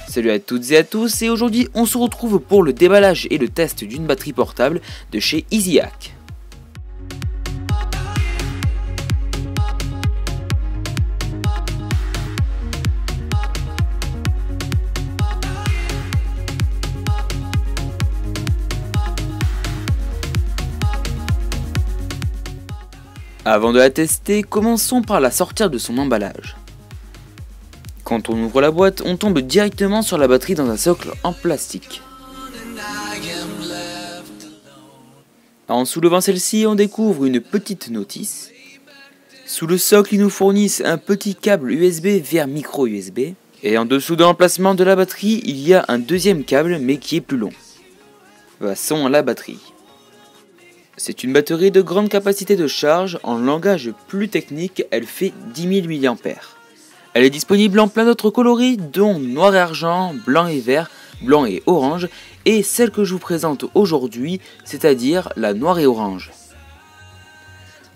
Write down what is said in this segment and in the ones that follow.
Salut à toutes et à tous, et aujourd'hui on se retrouve pour le déballage et le test d'une batterie portable de chez EasyHack. Avant de la tester, commençons par la sortir de son emballage. Quand on ouvre la boîte, on tombe directement sur la batterie dans un socle en plastique. En soulevant celle-ci, on découvre une petite notice. Sous le socle, ils nous fournissent un petit câble USB vers micro USB. Et en dessous de l'emplacement de la batterie, il y a un deuxième câble mais qui est plus long. Passons à la batterie. C'est une batterie de grande capacité de charge. En langage plus technique, elle fait 10 000 mAh. Elle est disponible en plein d'autres coloris, dont noir et argent, blanc et vert, blanc et orange, et celle que je vous présente aujourd'hui, c'est-à-dire la noire et orange.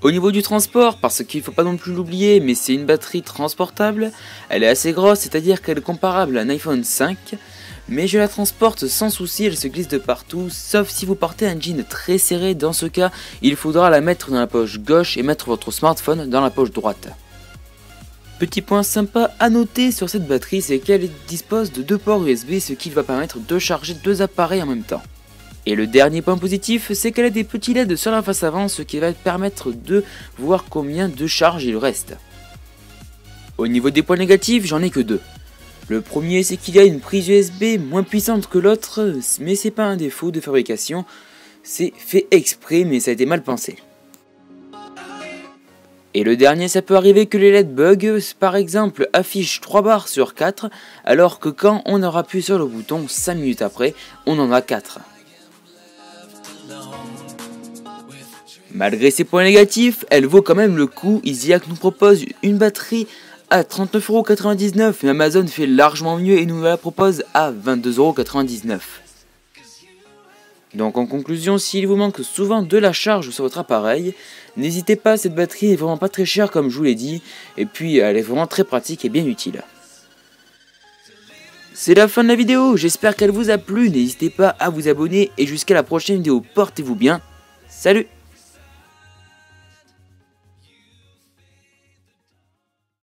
Au niveau du transport, parce qu'il ne faut pas non plus l'oublier, mais c'est une batterie transportable, elle est assez grosse, c'est-à-dire qu'elle est comparable à un iPhone 5, mais je la transporte sans souci, elle se glisse de partout, sauf si vous portez un jean très serré. Dans ce cas, il faudra la mettre dans la poche gauche et mettre votre smartphone dans la poche droite. Petit point sympa à noter sur cette batterie, c'est qu'elle dispose de deux ports USB, ce qui va permettre de charger deux appareils en même temps. Et le dernier point positif, c'est qu'elle a des petits LED sur la face avant, ce qui va permettre de voir combien de charge il reste. Au niveau des points négatifs, j'en ai que deux. Le premier, c'est qu'il y a une prise USB moins puissante que l'autre, mais c'est pas un défaut de fabrication, c'est fait exprès, mais ça a été mal pensé. Et le dernier, ça peut arriver que les LED bug, par exemple, affichent 3 barres sur 4, alors que quand on aura appuyé sur le bouton, 5 minutes après, on en a 4. Malgré ces points négatifs, elle vaut quand même le coup. EasyHack nous propose une batterie à 39,99 €, mais Amazon fait largement mieux et nous la propose à 22,99 €. Donc en conclusion, s'il vous manque souvent de la charge sur votre appareil, n'hésitez pas, cette batterie est vraiment pas très chère comme je vous l'ai dit, et puis elle est vraiment très pratique et bien utile. C'est la fin de la vidéo, j'espère qu'elle vous a plu, n'hésitez pas à vous abonner et jusqu'à la prochaine vidéo, portez-vous bien, salut!